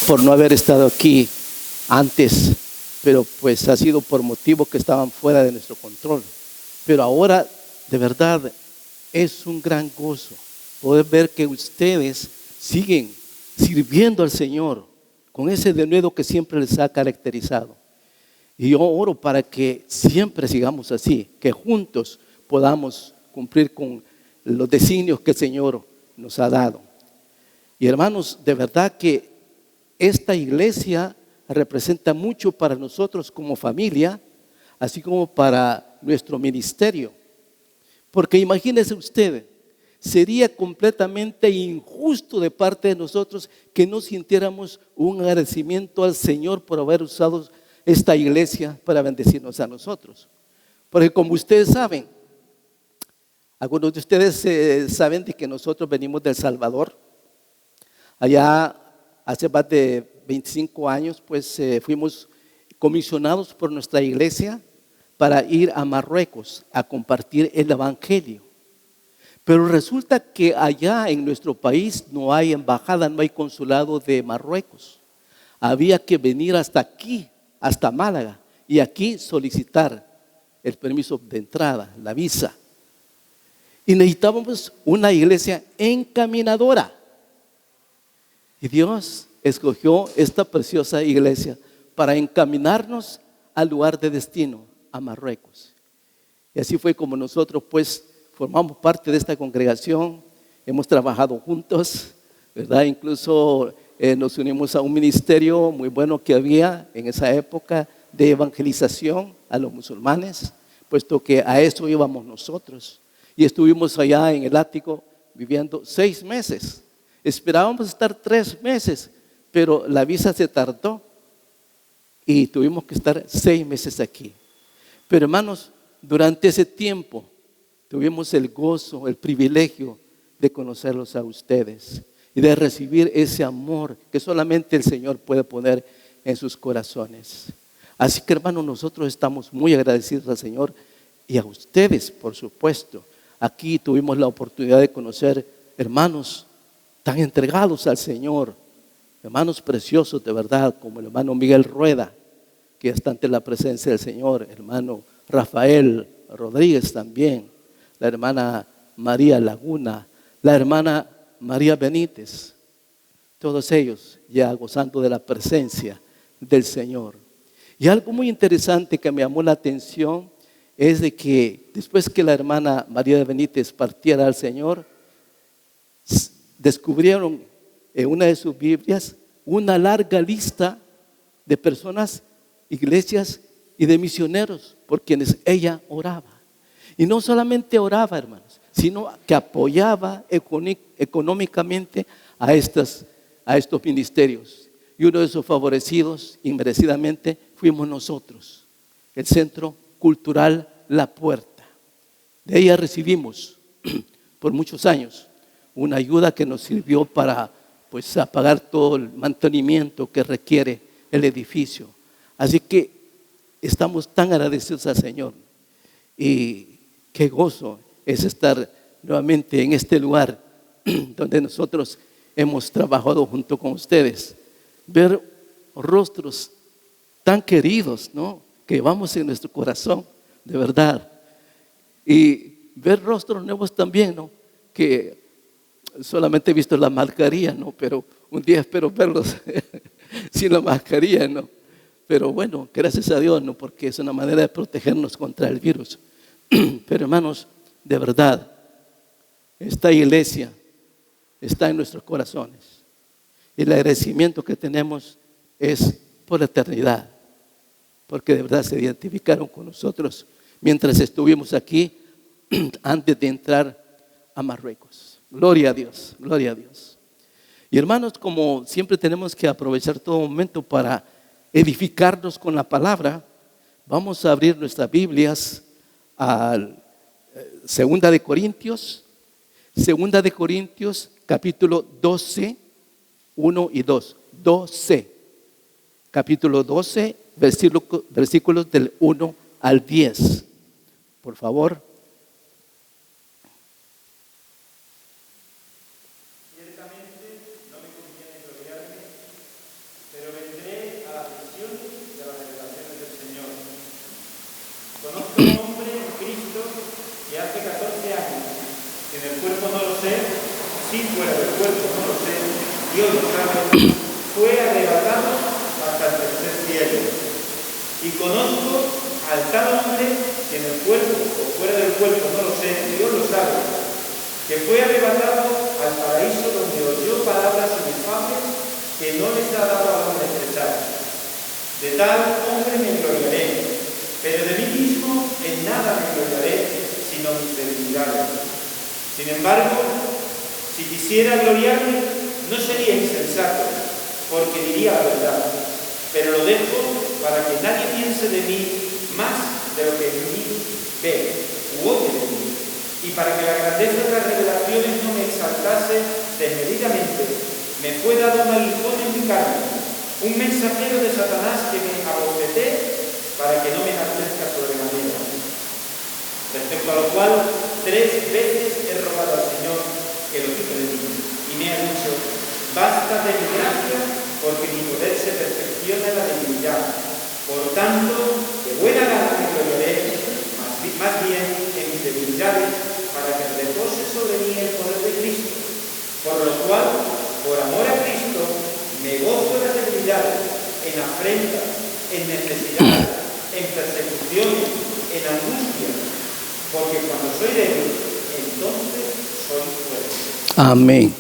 por no haber estado aquí antes, pero pues ha sido por motivos que estaban fuera de nuestro control. Pero ahora, de verdad, es un gran gozo poder ver que ustedes siguen sirviendo al Señor con ese denuedo que siempre les ha caracterizado. Y yo oro para que siempre sigamos así, que juntos podamos cumplir con los designios que el Señor nos ha dado. Y hermanos, de verdad que esta iglesia representa mucho para nosotros como familia, así como para nuestro ministerio. Porque imagínense ustedes, sería completamente injusto de parte de nosotros que no sintiéramos un agradecimiento al Señor por haber usado esta iglesia para bendecirnos a nosotros. Porque como ustedes saben, algunos de ustedes saben de que nosotros venimos de El Salvador. Allá hace más de 25 años pues fuimos comisionados por nuestra iglesia para ir a Marruecos a compartir el evangelio. Pero resulta que allá en nuestro país no hay embajada, no hay consulado de Marruecos. Había que venir hasta aquí, hasta Málaga, y aquí solicitar el permiso de entrada, la visa. Y necesitábamos una iglesia encaminadora. Y Dios escogió esta preciosa iglesia para encaminarnos al lugar de destino, a Marruecos. Y así fue como nosotros pues formamos parte de esta congregación, hemos trabajado juntos, ¿verdad? Incluso nos unimos a un ministerio muy bueno que había en esa época de evangelización a los musulmanes, puesto que a eso íbamos nosotros. Y estuvimos allá en el ático viviendo 6 meses. Esperábamos estar 3 meses, pero la visa se tardó y tuvimos que estar 6 meses aquí. Pero hermanos, durante ese tiempo tuvimos el gozo, el privilegio de conocerlos a ustedes y de recibir ese amor que solamente el Señor puede poner en sus corazones. Así que hermanos, nosotros estamos muy agradecidos al Señor y a ustedes, por supuesto. Aquí tuvimos la oportunidad de conocer hermanos tan entregados al Señor, hermanos preciosos de verdad, como el hermano Miguel Rueda, que está ante la presencia del Señor, hermano Rafael Rodríguez también, la hermana María Laguna, la hermana María Benítez, todos ellos ya gozando de la presencia del Señor. Y algo muy interesante que me llamó la atención es de que después que la hermana María Benítez partiera al Señor, descubrieron en una de sus Biblias una larga lista de personas, iglesias y de misioneros por quienes ella oraba. Y no solamente oraba, hermanos, sino que apoyaba económicamente a estos ministerios. Y uno de esos favorecidos, inmerecidamente, fuimos nosotros, el Centro Cultural La Puerta. De ella recibimos por muchos años una ayuda que nos sirvió para pues, pagar todo el mantenimiento que requiere el edificio. Así que estamos tan agradecidos al Señor. Y qué gozo es estar nuevamente en este lugar donde nosotros hemos trabajado junto con ustedes. Ver rostros tan queridos, ¿no?, que llevamos en nuestro corazón, de verdad. Y ver rostros nuevos también, ¿no?, que solamente he visto la mascarilla, ¿no?, pero un día espero verlos sin la mascarilla, ¿no? Pero bueno, gracias a Dios, ¿no?, porque es una manera de protegernos contra el virus. Pero hermanos, de verdad, esta iglesia está en nuestros corazones. Y el agradecimiento que tenemos es por la eternidad, porque de verdad se identificaron con nosotros mientras estuvimos aquí antes de entrar a Marruecos. Gloria a Dios, gloria a Dios. Y hermanos, como siempre tenemos que aprovechar todo momento para edificarnos con la palabra, vamos a abrir nuestras Biblias a Segunda de Corintios capítulo 12, 1 y 2. 12, capítulo 12, versículos del 1 al 10. Por favor. sí fuera del cuerpo, no lo sé, Dios lo sabe, fue arrebatado hasta el tercer cielo. Y conozco al tal hombre que en el cuerpo o fuera del cuerpo, no lo sé, Dios lo sabe, que fue arrebatado al paraíso donde oyó palabras inefables que no les ha dado al hombre expresar. De tal hombre me gloriaré, pero de mí mismo en nada me gloriaré, sino mis debilidades. Sin embargo, si quisiera gloriarme, no sería insensato, porque diría la verdad, pero lo dejo para que nadie piense de mí más de lo que en mí ve u oye de mí, y para que la grandeza de las revelaciones no me exaltase desmedidamente, me fue dado un aguijón en mi carne, un mensajero de Satanás que me abofeté para que no me enaltezca sobremanera. Respecto a lo cual, 3 veces he rogado al Señor que lo quite de mí, y me ha dicho: basta de mi gracia, porque mi poder se perfecciona en la debilidad. Por tanto, de buena gana me gloriaré, más bien en mis debilidades, para que repose sobre mí el poder de Cristo. Por lo cual, por amor a Cristo, me gozo en las debilidades, en afrentas, en necesidades, en persecuciones, en angustias, porque cuando soy débil, entonces soy fuerte. Amén.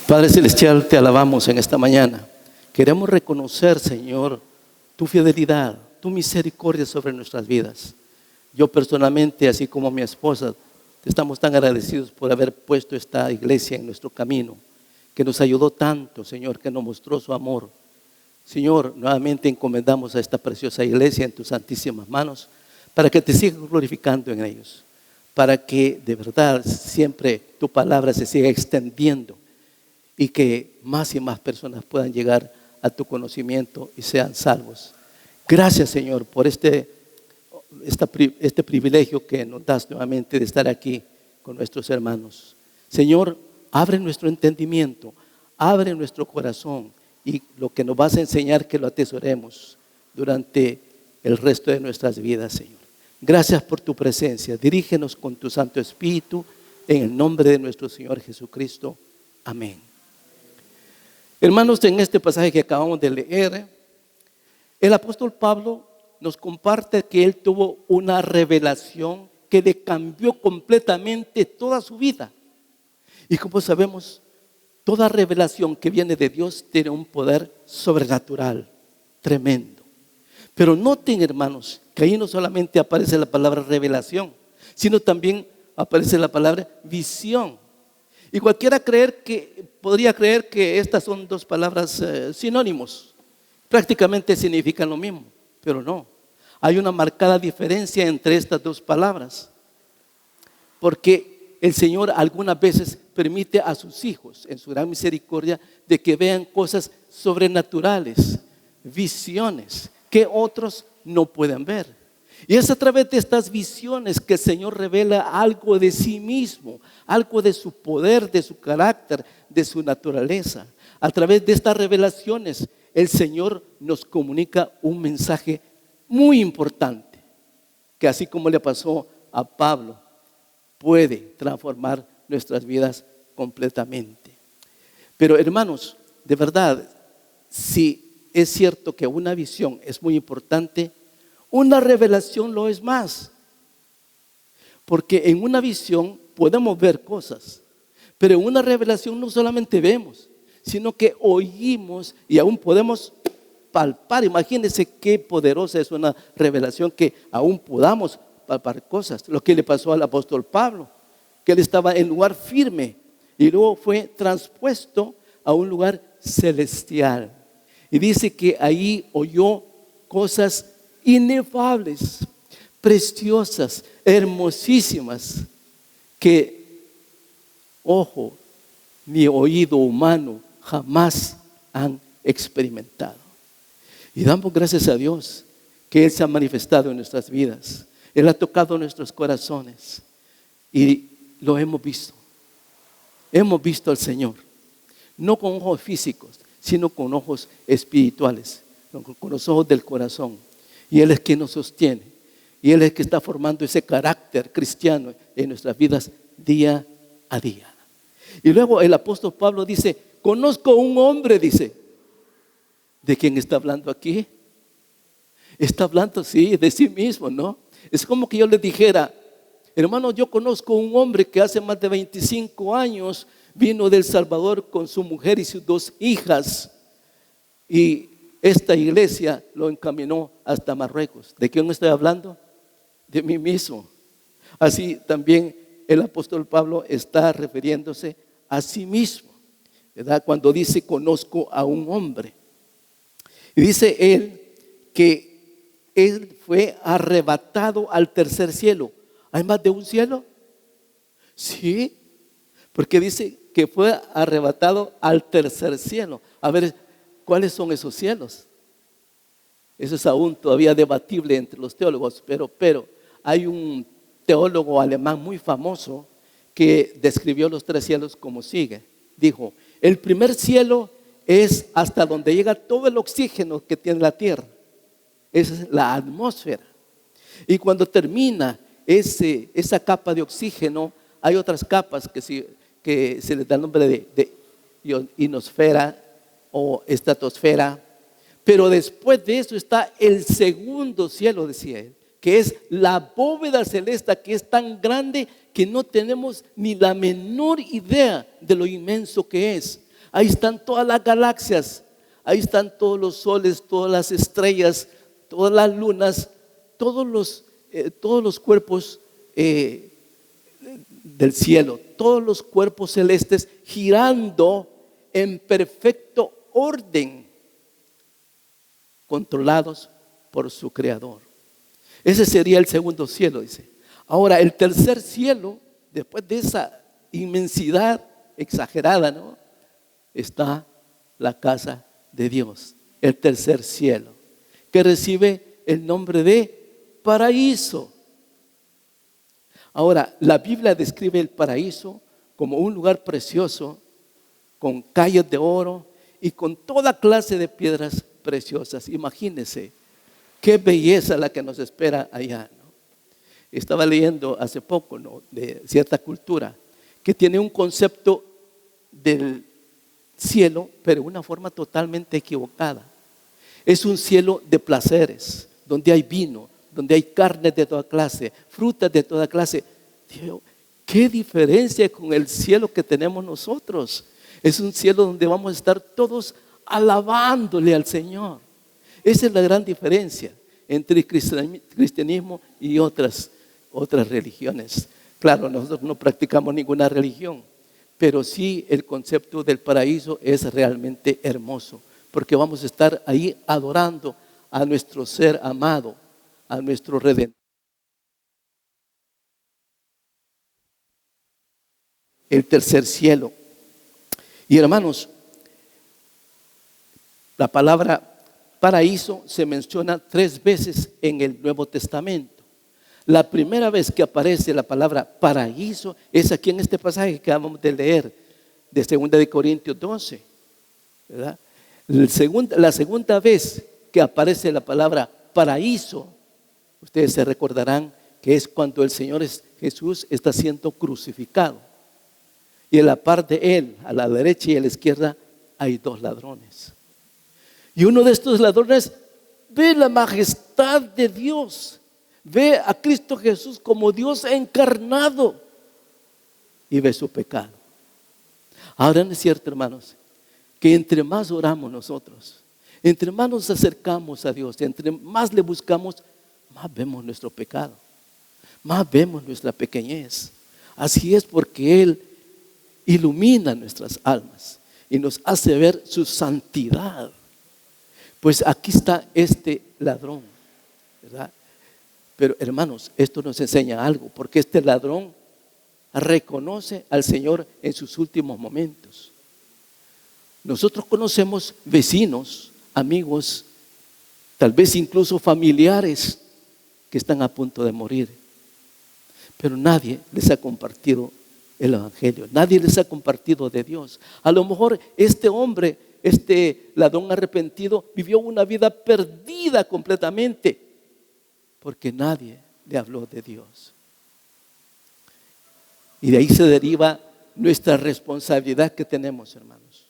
Padre Celestial, te alabamos en esta mañana. Queremos reconocer, Señor, tu fidelidad, tu misericordia sobre nuestras vidas. Yo personalmente, así como mi esposa, estamos tan agradecidos por haber puesto esta iglesia en nuestro camino, que nos ayudó tanto, Señor, que nos mostró su amor. Señor, nuevamente encomendamos a esta preciosa iglesia en tus santísimas manos, para que te sigas glorificando en ellos, para que de verdad siempre tu palabra se siga extendiendo y que más y más personas puedan llegar a tu conocimiento y sean salvos. Gracias, Señor, por este privilegio que nos das nuevamente de estar aquí con nuestros hermanos. Señor, abre nuestro entendimiento, abre nuestro corazón, y lo que nos vas a enseñar, que lo atesoremos durante el resto de nuestras vidas, Señor. Gracias por tu presencia. Dirígenos con tu Santo Espíritu, en el nombre de nuestro Señor Jesucristo. Amén. Hermanos, en este pasaje que acabamos de leer, el apóstol Pablo nos comparte que él tuvo una revelación que le cambió completamente toda su vida. Y como sabemos, toda revelación que viene de Dios tiene un poder sobrenatural, tremendo. Pero noten, hermanos, que ahí no solamente aparece la palabra revelación, sino también aparece la palabra visión. Y cualquiera podría creer que estas son 2 palabras sinónimos. Prácticamente significan lo mismo, pero no. Hay una marcada diferencia entre estas 2 palabras. Porque el Señor algunas veces permite a sus hijos, en su gran misericordia, de que vean cosas sobrenaturales, visiones que otros no pueden ver. Y es a través de estas visiones que el Señor revela algo de sí mismo, algo de su poder, de su carácter, de su naturaleza. A través de estas revelaciones, el Señor nos comunica un mensaje muy importante, que así como le pasó a Pablo, puede transformar nuestras vidas completamente. Pero hermanos, de verdad, si es cierto que una visión es muy importante, una revelación lo es más. Porque en una visión podemos ver cosas, pero en una revelación no solamente vemos, sino que oímos y aún podemos palpar. Imagínense qué poderosa es una revelación, que aún podamos palpar cosas. Lo que le pasó al apóstol Pablo, que él estaba en lugar firme y luego fue transpuesto a un lugar celestial. Y dice que ahí oyó cosas inefables, preciosas, hermosísimas, que ojo ni oído humano jamás han experimentado. Y damos gracias a Dios que Él se ha manifestado en nuestras vidas. Él ha tocado nuestros corazones y lo hemos visto. Hemos visto al Señor, no con ojos físicos, sino con ojos espirituales, con los ojos del corazón. Y Él es quien nos sostiene. Y Él es quien está formando ese carácter cristiano en nuestras vidas día a día. Y luego el apóstol Pablo dice, conozco un hombre, dice. ¿De quién está hablando aquí? Está hablando, sí, de sí mismo, ¿no? Es como que yo le dijera, hermano, yo conozco un hombre que hace más de 25 años vino de El Salvador con su mujer y sus 2 hijas. Y esta iglesia lo encaminó hasta Marruecos. ¿De quién estoy hablando? De mí mismo. Así también el apóstol Pablo está refiriéndose a sí mismo, ¿verdad? Cuando dice conozco a un hombre. Y dice él que él fue arrebatado al tercer cielo. ¿Hay más de un cielo? Sí, porque dice que fue arrebatado al tercer cielo. A ver, ¿cuáles son esos cielos? Eso es aún todavía debatible entre los teólogos, pero hay un teólogo alemán muy famoso que describió los 3 cielos como sigue. Dijo, el primer cielo es hasta donde llega todo el oxígeno que tiene la tierra. Esa es la atmósfera. Y cuando termina esa capa de oxígeno, hay otras capas que se les da el nombre de ionosfera o estratosfera. Pero después de eso está el segundo cielo, decía él, que es la bóveda celeste, que es tan grande que no tenemos ni la menor idea de lo inmenso que es. Ahí están todas las galaxias, ahí están todos los soles, todas las estrellas, todas las lunas, todos los cuerpos del cielo, todos los cuerpos celestes girando en perfecto orden, controlados por su creador. Ese sería el segundo cielo, dice. Ahora, el tercer cielo, después de esa inmensidad exagerada, ¿no?, está la casa de Dios, el tercer cielo, que recibe el nombre de paraíso. Ahora, la Biblia describe el paraíso como un lugar precioso, con calles de oro y con toda clase de piedras preciosas. Imagínense qué belleza la que nos espera allá, ¿no? Estaba leyendo hace poco, ¿no?, de cierta cultura que tiene un concepto del cielo, pero de una forma totalmente equivocada. Es un cielo de placeres, donde hay vino, donde hay carnes de toda clase, frutas de toda clase. Dios, qué diferencia con el cielo que tenemos nosotros. Es un cielo donde vamos a estar todos alabándole al Señor. Esa es la gran diferencia entre el cristianismo y otras religiones. Claro, nosotros no practicamos ninguna religión, pero sí el concepto del paraíso es realmente hermoso, porque vamos a estar ahí adorando a nuestro ser amado, a nuestro Redentor. El tercer cielo. Y hermanos, la palabra paraíso se menciona 3 veces en el Nuevo Testamento. La primera vez que aparece la palabra paraíso es aquí en este pasaje que acabamos de leer, de 2 de Corintios 12, ¿verdad? La segunda vez que aparece la palabra paraíso, ustedes se recordarán que es cuando el Señor Jesús está siendo crucificado. Y en la par de él, a la derecha y a la izquierda, hay 2 ladrones. Y uno de estos ladrones ve la majestad de Dios, ve a Cristo Jesús como Dios encarnado y ve su pecado. Ahora, no es cierto, hermanos, que entre más oramos nosotros, entre más nos acercamos a Dios, entre más le buscamos, más vemos nuestro pecado, más vemos nuestra pequeñez. Así es, porque Él ilumina nuestras almas y nos hace ver su santidad. Pues aquí está este ladrón, ¿verdad? Pero hermanos, esto nos enseña algo, porque este ladrón reconoce al Señor en sus últimos momentos. Nosotros conocemos vecinos, amigos, tal vez incluso familiares que están a punto de morir, pero nadie les ha compartido el evangelio, nadie les ha compartido de Dios. A lo mejor este hombre, este ladrón arrepentido, vivió una vida perdida completamente porque nadie le habló de Dios. Y de ahí se deriva nuestra responsabilidad que tenemos, hermanos,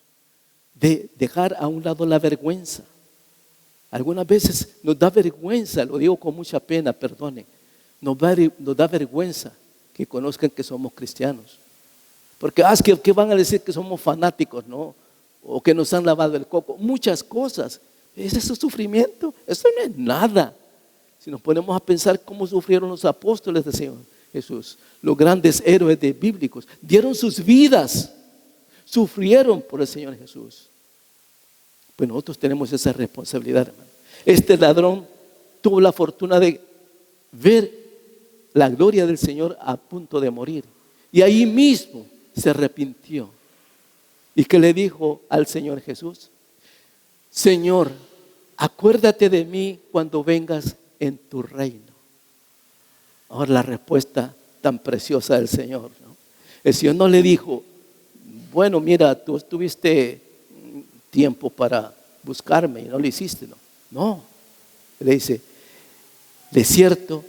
de dejar a un lado la vergüenza. Algunas veces nos da vergüenza, lo digo con mucha pena, perdone, nos da vergüenza que conozcan que somos cristianos. Porque ¿qué van a decir? Que somos fanáticos, ¿no? O que nos han lavado el coco, muchas cosas. ¿Es eso sufrimiento? Eso no es nada. Si nos ponemos a pensar cómo sufrieron los apóstoles del Señor Jesús, los grandes héroes bíblicos, dieron sus vidas, sufrieron por el Señor Jesús. Pues nosotros tenemos esa responsabilidad, hermano. Este ladrón tuvo la fortuna de ver la gloria del Señor a punto de morir, y ahí mismo se arrepintió. ¿Y qué le dijo al Señor Jesús? Señor, acuérdate de mí cuando vengas en tu reino. Ahora la respuesta tan preciosa del Señor, ¿no? El Señor no le dijo, bueno, mira, tú tuviste tiempo para buscarme y no lo hiciste, ¿no? No, le dice, de cierto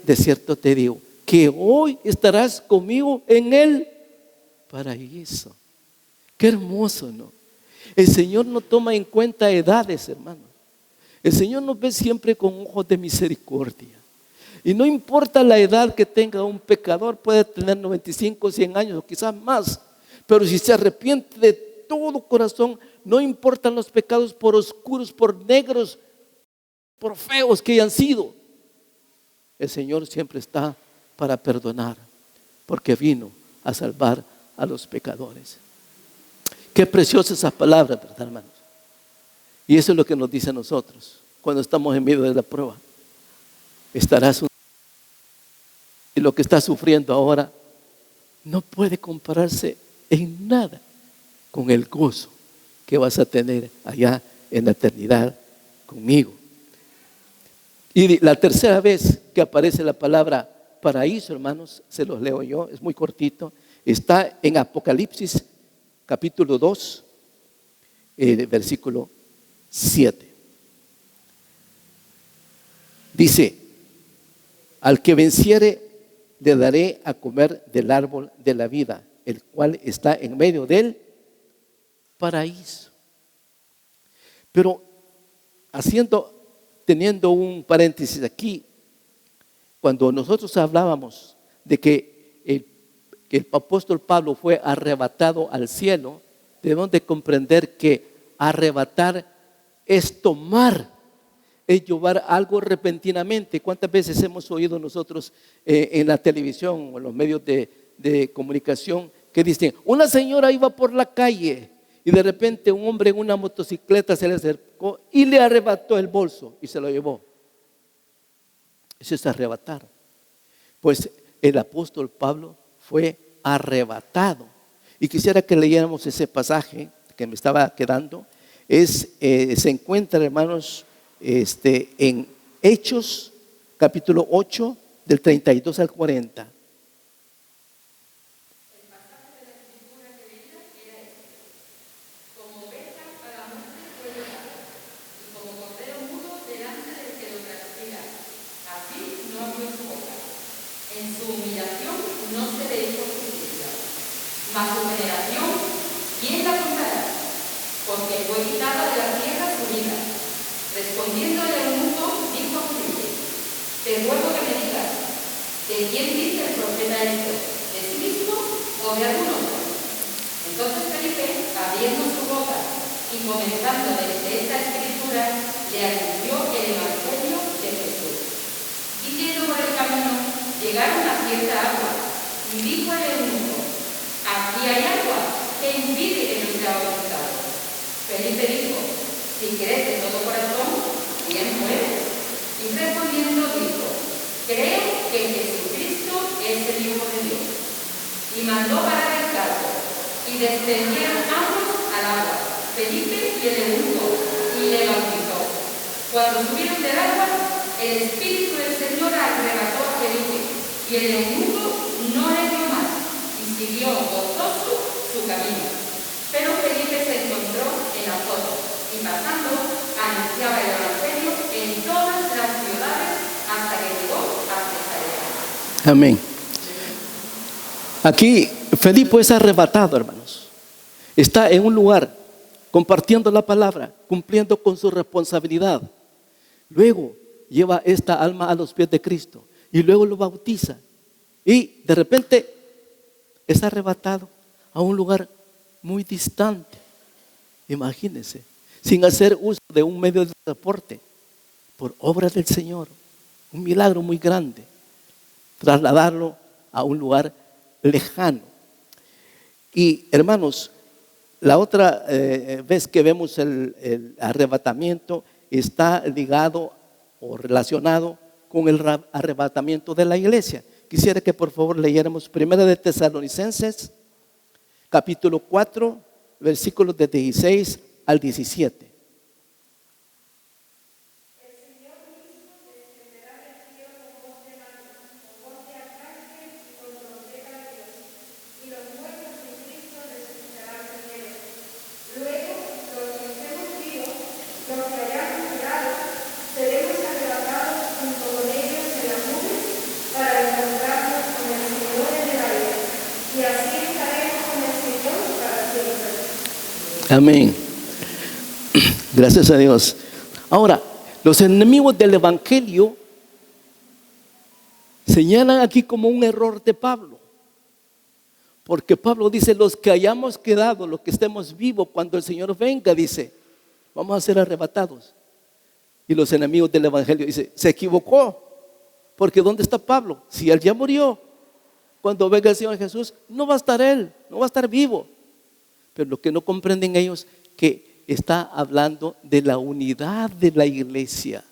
te digo, que hoy estarás conmigo en el paraíso. Qué hermoso, ¿no? El Señor no toma en cuenta edades, hermano. El Señor nos ve siempre con ojos de misericordia. Y no importa la edad que tenga un pecador, puede tener 95, 100 años o quizás más. Pero si se arrepiente de todo corazón, no importan los pecados por oscuros, por negros, por feos que hayan sido. El Señor siempre está para perdonar, porque vino a salvar a los pecadores. Qué preciosas esas palabras, ¿verdad, hermanos? Y eso es lo que nos dice a nosotros cuando estamos en medio de la prueba. Y lo que estás sufriendo ahora no puede compararse en nada con el gozo que vas a tener allá en la eternidad conmigo. Y la tercera vez que aparece la palabra paraíso, hermanos, se los leo yo, es muy cortito, está en Apocalipsis capítulo 2, versículo 7. Dice, al que venciere le daré a comer del árbol de la vida, el cual está en medio del paraíso. Pero teniendo un paréntesis aquí, cuando nosotros hablábamos de que el apóstol Pablo fue arrebatado al cielo, debemos de comprender que arrebatar es tomar, es llevar algo repentinamente. ¿Cuántas veces hemos oído nosotros en la televisión o en los medios de comunicación que dicen, una señora iba por la calle y de repente un hombre en una motocicleta se le acercó y le arrebató el bolso y se lo llevó? Eso es arrebatar. Pues el apóstol Pablo fue arrebatado. Y quisiera que leyéramos ese pasaje que me estaba quedando. Se encuentra, hermanos, en Hechos capítulo 8 del 32 al 40. Mas su generación, ¿quién la contará? Porque fue quitada de la tierra su vida. Respondiendo el eunuco, dijo a Felipe, te ruego que me digas, ¿de quién dice el profeta esto? ¿De sí mismo o de algún otro? Entonces Felipe, abriendo su boca y comenzando desde esta escritura, le anunció el evangelio de Jesús. Y yendo por el camino, llegaron a cierta agua, y dijo al eunuco, aquí hay agua que impide que no sea bautizado. Felipe dijo, si crees de todo corazón, bien puedes. Y respondiendo dijo, creo que Jesucristo es el Hijo de Dios. Y mandó parar el carro, y descendieron ambos al agua, Felipe y el eunuco, y le bautizó. Cuando subieron del agua, el Espíritu del Señor arrebató a Felipe, y el eunuco no le dio más, y siguió gozoso su camino. Pero Felipe se encontró en Azoto, y pasando, anunciaba el evangelio en todas las ciudades hasta que llegó a Cesarea. Amén. Aquí Felipe es arrebatado, hermanos. Está en un lugar compartiendo la palabra, cumpliendo con su responsabilidad. Luego lleva esta alma a los pies de Cristo y luego lo bautiza. Y de repente es arrebatado a un lugar muy distante. Imagínense, sin hacer uso de un medio de transporte, por obra del Señor. Un milagro muy grande. Trasladarlo a un lugar lejano. Y hermanos, la otra vez que vemos el arrebatamiento está ligado o relacionado con el arrebatamiento de la iglesia. Quisiera que por favor leyéramos 1 de Tesalonicenses, capítulo 4, versículos de 16 al 17. Amén. Gracias a Dios. Ahora, los enemigos del evangelio señalan aquí como un error de Pablo. Porque Pablo dice, los que hayamos quedado, los que estemos vivos cuando el Señor venga, dice, vamos a ser arrebatados. Y los enemigos del evangelio dicen, se equivocó. Porque ¿dónde está Pablo? Si él ya murió, cuando venga el Señor Jesús, no va a estar él, no va a estar vivo. Pero lo que no comprenden ellos, que está hablando de la unidad de la iglesia.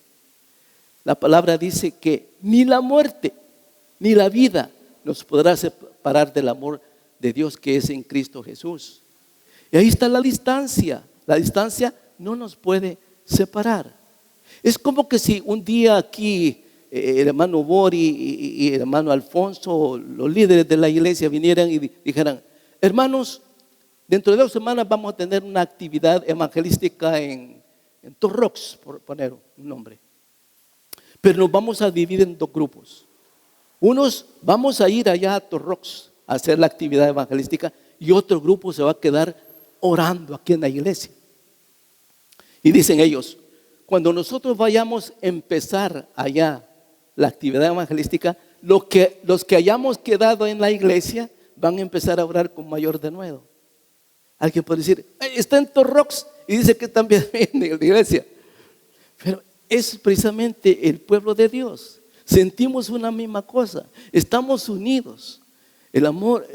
La palabra dice que ni la muerte, ni la vida nos podrá separar del amor de Dios que es en Cristo Jesús. Y ahí está la distancia. La distancia no nos puede separar. Es como que si un día aquí el hermano Bori y el hermano Alfonso, los líderes de la iglesia, vinieran y dijeran, hermanos, dentro de 2 semanas vamos a tener una actividad evangelística en Torrox, por poner un nombre. Pero nos vamos a dividir en 2 grupos. Unos vamos a ir allá a Torrox a hacer la actividad evangelística y otro grupo se va a quedar orando aquí en la iglesia. Y dicen ellos, cuando nosotros vayamos a empezar allá la actividad evangelística, los que hayamos quedado en la iglesia van a empezar a orar con mayor denuedo. Alguien puede decir, está en Torrox y dice que también viene en la iglesia. Pero es precisamente el pueblo de Dios. Sentimos una misma cosa, estamos unidos. El amor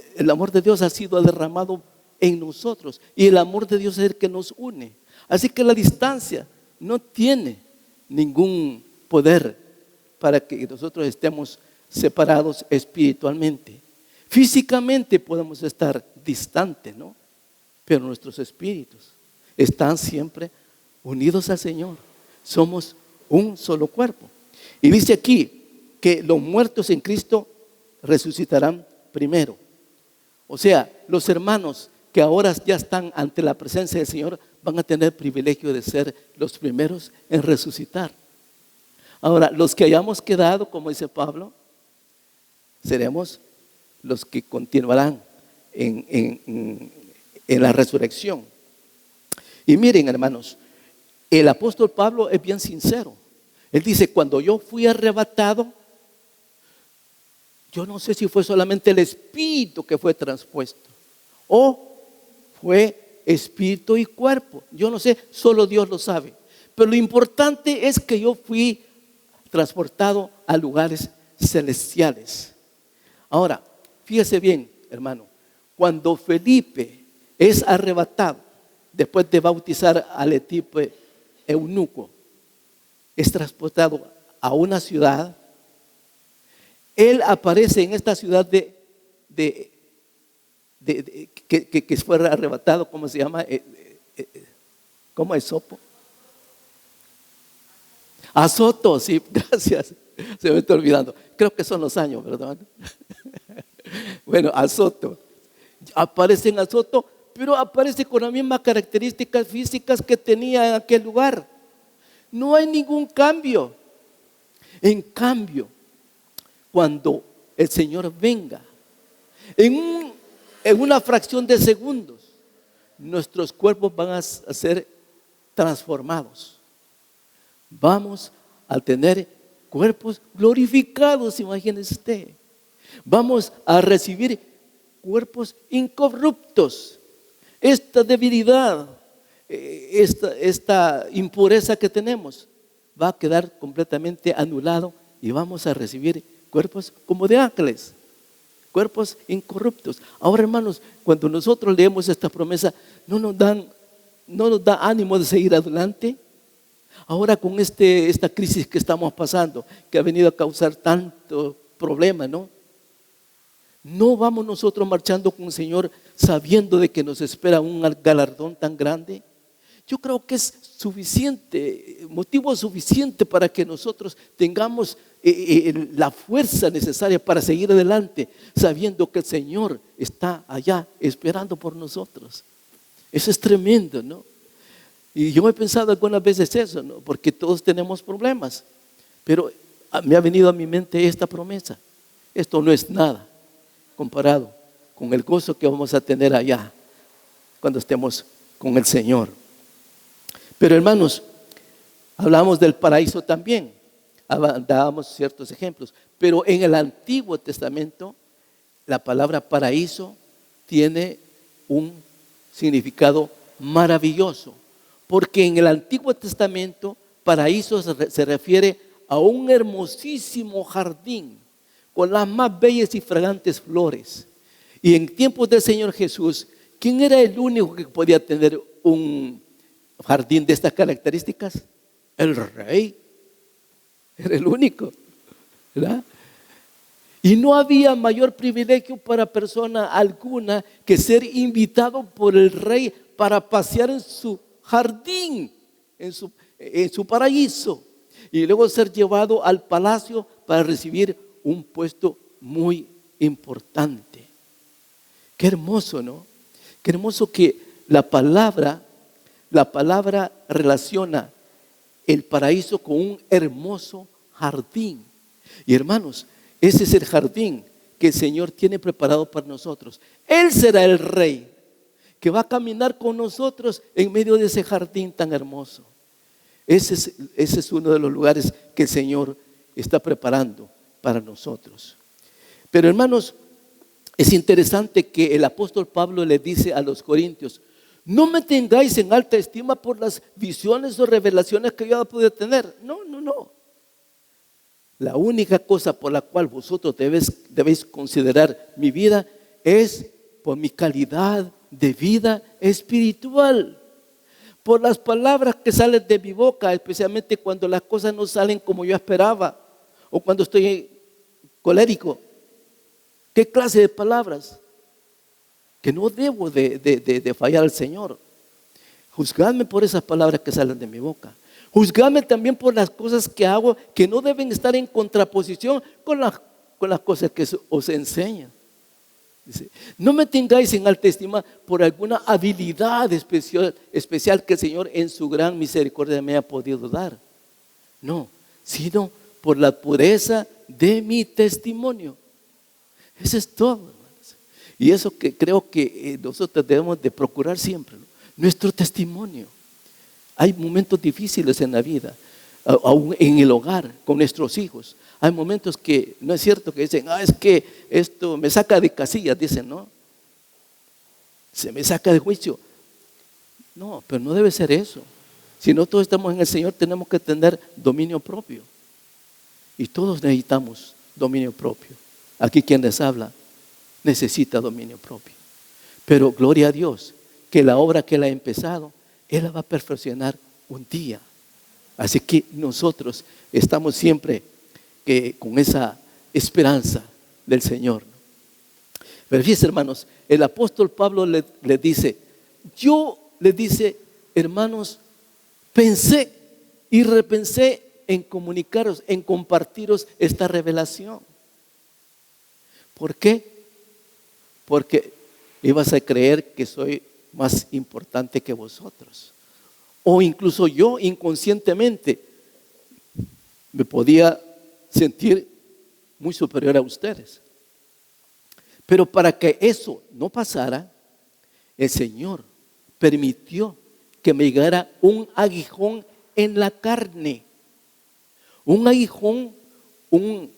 de Dios ha sido derramado en nosotros y el amor de Dios es el que nos une. Así que la distancia no tiene ningún poder para que nosotros estemos separados espiritualmente. Físicamente podemos estar distantes, ¿no? Pero nuestros espíritus están siempre unidos al Señor. Somos un solo cuerpo. Y dice aquí que los muertos en Cristo resucitarán primero. O sea, los hermanos que ahora ya están ante la presencia del Señor van a tener privilegio de ser los primeros en resucitar. Ahora, los que hayamos quedado, como dice Pablo, seremos los que continuarán en la resurrección. Y miren, hermanos, el apóstol Pablo es bien sincero. Él dice, cuando yo fui arrebatado, yo no sé si fue solamente el espíritu que fue transpuesto o fue espíritu y cuerpo. Yo no sé, solo Dios lo sabe. Pero lo importante es que yo fui transportado a lugares celestiales. Ahora, fíjese bien, hermano, cuando Felipe es arrebatado después de bautizar al etíope eunuco, es transportado a una ciudad. Él aparece en esta ciudad que fue arrebatado, ¿cómo se llama? ¿Cómo es Sopo? Azoto, sí, gracias. Se me está olvidando. Creo que son los años, ¿verdad? Bueno, Azoto. Aparece en Azoto, pero aparece con las mismas características físicas que tenía en aquel lugar. No hay ningún cambio. En cambio, cuando el Señor venga, en en una fracción de segundos, nuestros cuerpos van a ser transformados. Vamos a tener cuerpos glorificados, imagínese usted. Vamos a recibir cuerpos incorruptos. Esta debilidad, esta impureza que tenemos, va a quedar completamente anulado y vamos a recibir cuerpos como de ángeles, cuerpos incorruptos. Ahora, hermanos, cuando nosotros leemos esta promesa, no nos da ánimo de seguir adelante. Ahora con esta crisis que estamos pasando, que ha venido a causar tanto problema, ¿no? ¿No vamos nosotros marchando con el Señor sabiendo de que nos espera un galardón tan grande? Yo creo que es suficiente, motivo suficiente para que nosotros tengamos la fuerza necesaria para seguir adelante, sabiendo que el Señor está allá esperando por nosotros. Eso es tremendo, ¿no? Y yo he pensado algunas veces eso, ¿no? Porque todos tenemos problemas, pero me ha venido a mi mente esta promesa. Esto no es nada comparado con el gozo que vamos a tener allá cuando estemos con el Señor. Pero hermanos, hablamos del paraíso también, dábamos ciertos ejemplos, pero en el Antiguo Testamento la palabra paraíso tiene un significado maravilloso, porque en el Antiguo Testamento paraíso se refiere a un hermosísimo jardín con las más bellas y fragantes flores. Y en tiempos del Señor Jesús, ¿quién era el único que podía tener un jardín de estas características? El rey. Era el único, ¿verdad? Y no había mayor privilegio para persona alguna que ser invitado por el rey para pasear en su jardín, en su paraíso, y luego ser llevado al palacio para recibir un puesto muy importante. Qué hermoso, ¿no? Qué hermoso que la palabra relaciona el paraíso con un hermoso jardín. Y hermanos, ese es el jardín que el Señor tiene preparado para nosotros. Él será el rey que va a caminar con nosotros en medio de ese jardín tan hermoso. Ese es uno de los lugares que el Señor está preparando para nosotros. Pero hermanos, es interesante que el apóstol Pablo le dice a los corintios: no me tengáis en alta estima por las visiones o revelaciones que yo pude tener. No. La única cosa por la cual vosotros debéis considerar mi vida es por mi calidad de vida espiritual, por las palabras que salen de mi boca, especialmente cuando las cosas no salen como yo esperaba o cuando estoy colérico. ¿Qué clase de palabras? Que no debo de fallar al Señor. Juzgadme por esas palabras que salen de mi boca. Juzgadme también por las cosas que hago que no deben estar en contraposición con las cosas que os enseñan. Dice, no me tengáis en alta estima por alguna habilidad especial que el Señor en su gran misericordia me ha podido dar. No, sino por la pureza de mi testimonio. Eso es todo, hermanos. Y eso que creo que nosotros debemos de procurar siempre, ¿no? Nuestro testimonio. Hay momentos difíciles en la vida, aún en el hogar, con nuestros hijos. Hay momentos que no es cierto que dicen, es que esto me saca de casillas, dicen, ¿no? Se me saca de juicio. No, pero no debe ser eso. Si no todos estamos en el Señor, tenemos que tener dominio propio. Y todos necesitamos dominio propio. Aquí quien les habla necesita dominio propio. Pero gloria a Dios, que la obra que Él ha empezado, Él la va a perfeccionar un día. Así que nosotros estamos siempre con esa esperanza del Señor. Pero fíjense, hermanos, el apóstol Pablo le dice, hermanos, pensé y repensé en comunicaros, en compartiros esta revelación. ¿Por qué? Porque ibas a creer que soy más importante que vosotros. O incluso yo inconscientemente me podía sentir muy superior a ustedes. Pero para que eso no pasara, el Señor permitió que me llegara un aguijón en la carne. Un aguijón, un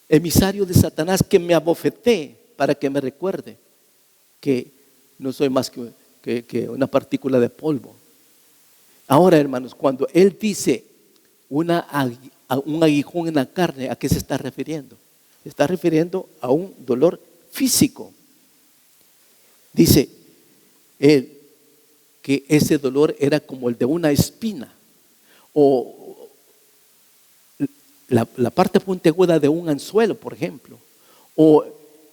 emisario de Satanás que me abofetee para que me recuerde que no soy más que una partícula de polvo. Ahora, hermanos, cuando Él dice un aguijón en la carne, ¿a qué se está refiriendo? Se está refiriendo a un dolor físico. Dice Él que ese dolor era como el de una espina o la parte puntiaguda de un anzuelo, por ejemplo, o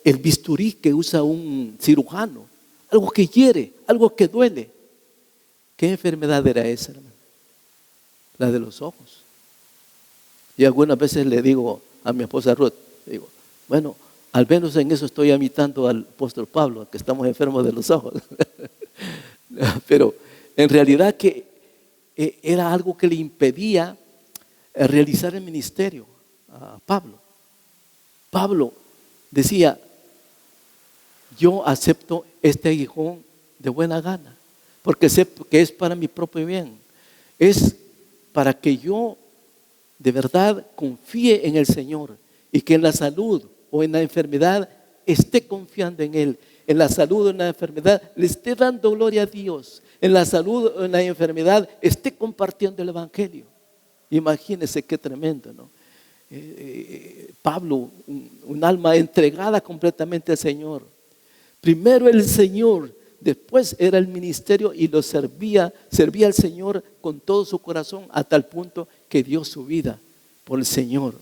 el bisturí que usa un cirujano, algo que hiere, algo que duele. ¿Qué enfermedad era esa, hermano? La de los ojos. Y algunas veces le digo a mi esposa Ruth, digo, bueno, al menos en eso estoy imitando al apóstol Pablo, que estamos enfermos de los ojos. Pero en realidad que era algo que le impedía realizar el ministerio a Pablo. Pablo decía, yo acepto este aguijón de buena gana, porque sé que es para mi propio bien. Es para que yo de verdad confíe en el Señor y que en la salud o en la enfermedad esté confiando en Él. En la salud o en la enfermedad le esté dando gloria a Dios. En la salud o en la enfermedad esté compartiendo el Evangelio. Imagínense qué tremendo, ¿no? Pablo, un alma entregada completamente al Señor. Primero el Señor, después era el ministerio y lo servía al Señor con todo su corazón a tal punto que dio su vida por el Señor.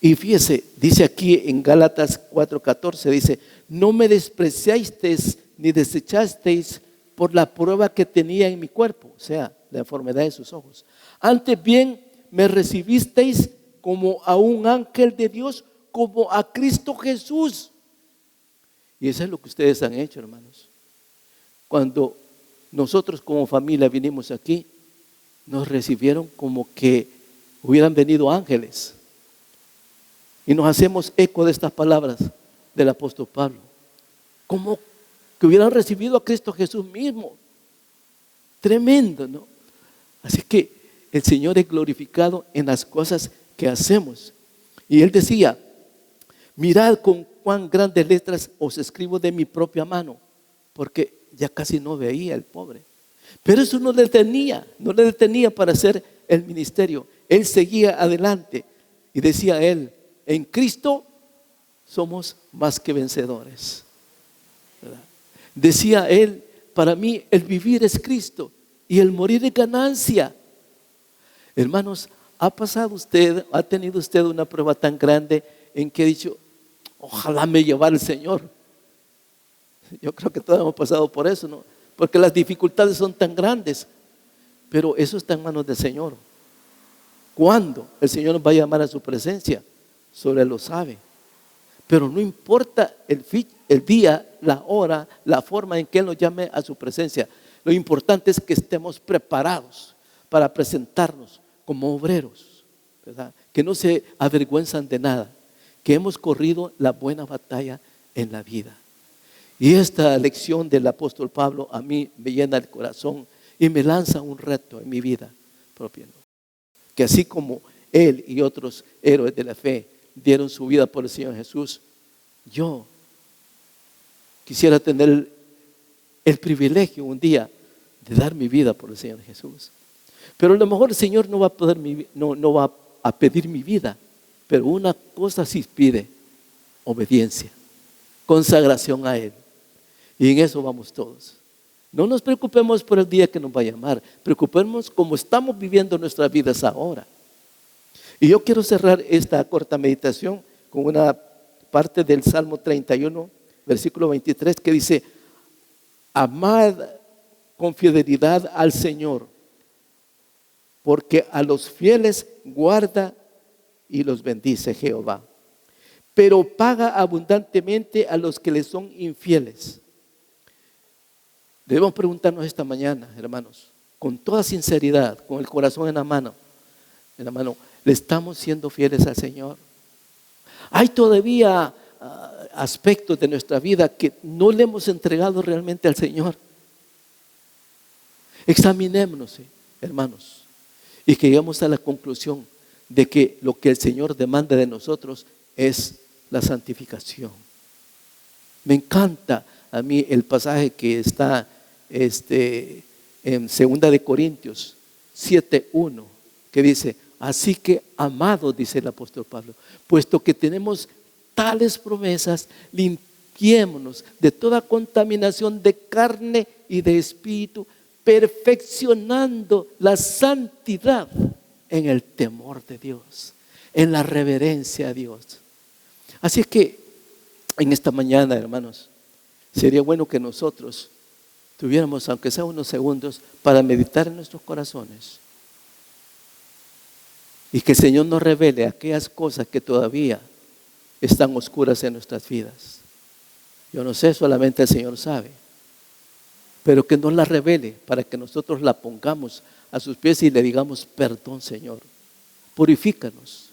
Y fíjese, dice aquí en Gálatas 4:14, dice, no me despreciasteis ni desechasteis por la prueba que tenía en mi cuerpo, o sea, la enfermedad de sus ojos. Antes bien me recibisteis como a un ángel de Dios, como a Cristo Jesús. Y eso es lo que ustedes han hecho, hermanos. Cuando nosotros como familia vinimos aquí, nos recibieron como que hubieran venido ángeles. Y nos hacemos eco de estas palabras del apóstol Pablo. Como que hubieran recibido a Cristo Jesús mismo. Tremendo, ¿no? Así que el Señor es glorificado en las cosas que hacemos. Y Él decía, mirad con cuán grandes letras os escribo de mi propia mano, porque ya casi no veía el pobre. Pero eso no le detenía para hacer el ministerio. Él seguía adelante y decía él, en Cristo somos más que vencedores. ¿Verdad? Decía él, para mí el vivir es Cristo y el morir es ganancia. Hermanos, ¿ha tenido usted una prueba tan grande en que ha dicho, ojalá me llevara el Señor? Yo creo que todos hemos pasado por eso, ¿no? Porque las dificultades son tan grandes, pero eso está en manos del Señor. ¿Cuándo el Señor nos va a llamar a su presencia? Solo Él lo sabe. Pero no importa el día, la hora, la forma en que Él nos llame a su presencia. Lo importante es que estemos preparados para presentarnos como obreros, ¿verdad? Que no se avergüenzan de nada, que hemos corrido la buena batalla en la vida. Y esta lección del apóstol Pablo a mí me llena el corazón y me lanza un reto en mi vida propia, ¿no? Que así como él y otros héroes de la fe dieron su vida por el Señor Jesús, yo quisiera tener el privilegio un día de dar mi vida por el Señor Jesús. Pero a lo mejor el Señor no va a pedir mi vida, pero una cosa sí pide: obediencia, consagración a Él. Y en eso vamos todos. No nos preocupemos por el día que nos va a llamar, preocupemos cómo estamos viviendo nuestras vidas ahora. Y yo quiero cerrar esta corta meditación con una parte del Salmo 31, versículo 23, que dice: amad con fidelidad al Señor, porque a los fieles guarda y los bendice Jehová, pero paga abundantemente a los que le son infieles. Debemos preguntarnos esta mañana, hermanos, con toda sinceridad, con el corazón en la mano, ¿le estamos siendo fieles al Señor? Hay todavía aspectos de nuestra vida que no le hemos entregado realmente al Señor. Examinémonos, hermanos, y que lleguemos a la conclusión de que lo que el Señor demanda de nosotros es la santificación. Me encanta a mí el pasaje que está en 2 Corintios 7:1, que dice: así que, amados, dice el apóstol Pablo, puesto que tenemos tales promesas, limpiémonos de toda contaminación de carne y de espíritu, perfeccionando la santidad en el temor de Dios, en la reverencia a Dios. Así es que en esta mañana, hermanos, sería bueno que nosotros tuviéramos, aunque sea unos segundos, para meditar en nuestros corazones. Y que el Señor nos revele aquellas cosas que todavía están oscuras en nuestras vidas. Yo no sé, solamente el Señor sabe. Pero que nos las revele para que nosotros la pongamos a sus pies y le digamos: perdón, Señor, purifícanos,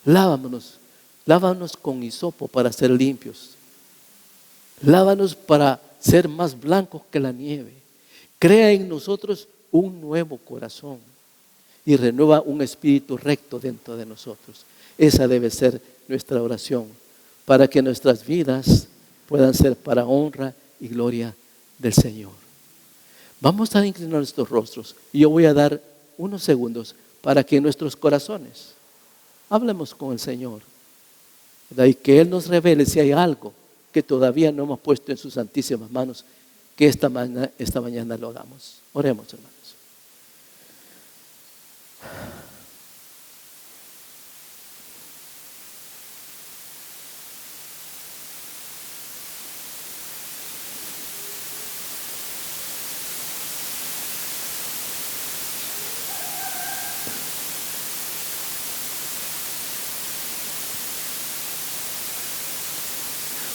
lávanos con hisopo para ser limpios, lávanos para ser más blancos que la nieve, crea en nosotros un nuevo corazón y renueva un espíritu recto dentro de nosotros. Esa debe ser nuestra oración, para que nuestras vidas puedan ser para honra y gloria del Señor. Vamos a inclinar nuestros rostros y yo voy a dar unos segundos para que en nuestros corazones hablemos con el Señor, ¿verdad? Y que Él nos revele si hay algo que todavía no hemos puesto en sus santísimas manos, que esta mañana lo hagamos. Oremos, hermanos.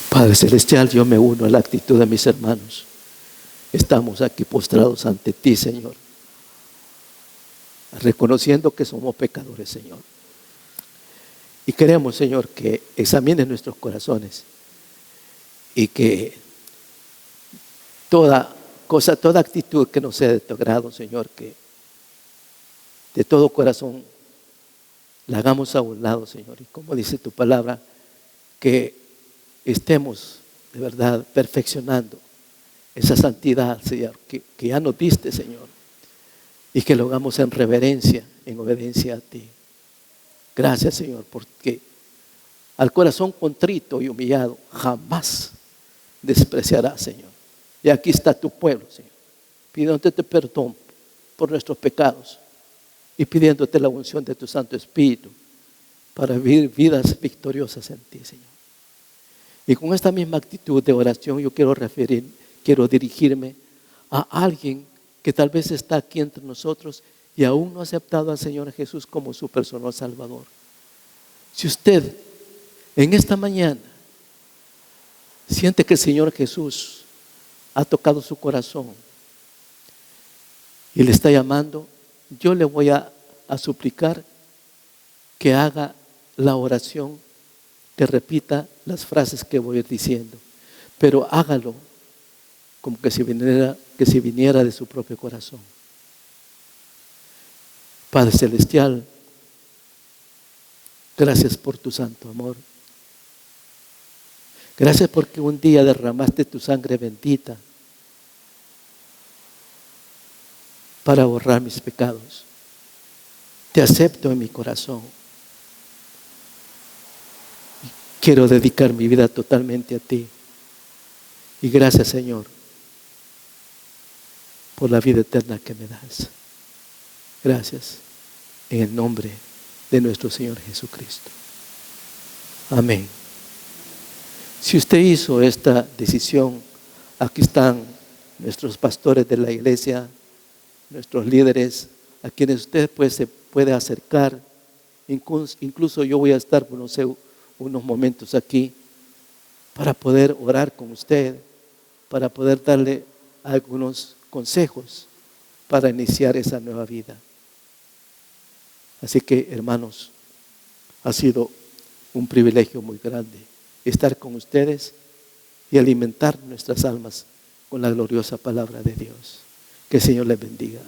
Padre Celestial, yo me uno a la actitud de mis hermanos. Estamos aquí postrados ante ti, Señor, reconociendo que somos pecadores, Señor. Y queremos, Señor, que examines nuestros corazones y que toda actitud que no sea de tu agrado, Señor, que de todo corazón la hagamos a un lado, Señor. Y como dice tu palabra, que estemos de verdad perfeccionando esa santidad, Señor, que ya nos diste, Señor, y que lo hagamos en reverencia, en obediencia a ti. Gracias, Señor, porque al corazón contrito y humillado jamás despreciarás, Señor. Y aquí está tu pueblo, Señor, pidiéndote perdón por nuestros pecados y pidiéndote la unción de tu Santo Espíritu para vivir vidas victoriosas en ti, Señor. Y con esta misma actitud de oración yo quiero dirigirme a alguien que tal vez está aquí entre nosotros y aún no ha aceptado al Señor Jesús como su personal Salvador. Si usted en esta mañana siente que el Señor Jesús ha tocado su corazón y le está llamando, yo le voy a suplicar que haga la oración, que repita las frases que voy a ir diciendo, pero hágalo como que si viniera de su propio corazón. Padre Celestial, gracias por tu santo amor. Gracias porque un día derramaste tu sangre bendita para borrar mis pecados. Te acepto en mi corazón. Quiero dedicar mi vida totalmente a ti. Y gracias, Señor, por la vida eterna que me das. Gracias en el nombre de nuestro Señor Jesucristo. Amén. Si usted hizo esta decisión, aquí están nuestros pastores de la iglesia, nuestros líderes, a quienes usted se puede acercar. Incluso yo voy a estar por unos momentos aquí para poder orar con usted, para poder darle algunos consejos para iniciar esa nueva vida. Así que, hermanos, ha sido un privilegio muy grande estar con ustedes y alimentar nuestras almas con la gloriosa palabra de Dios. Que el Señor les bendiga.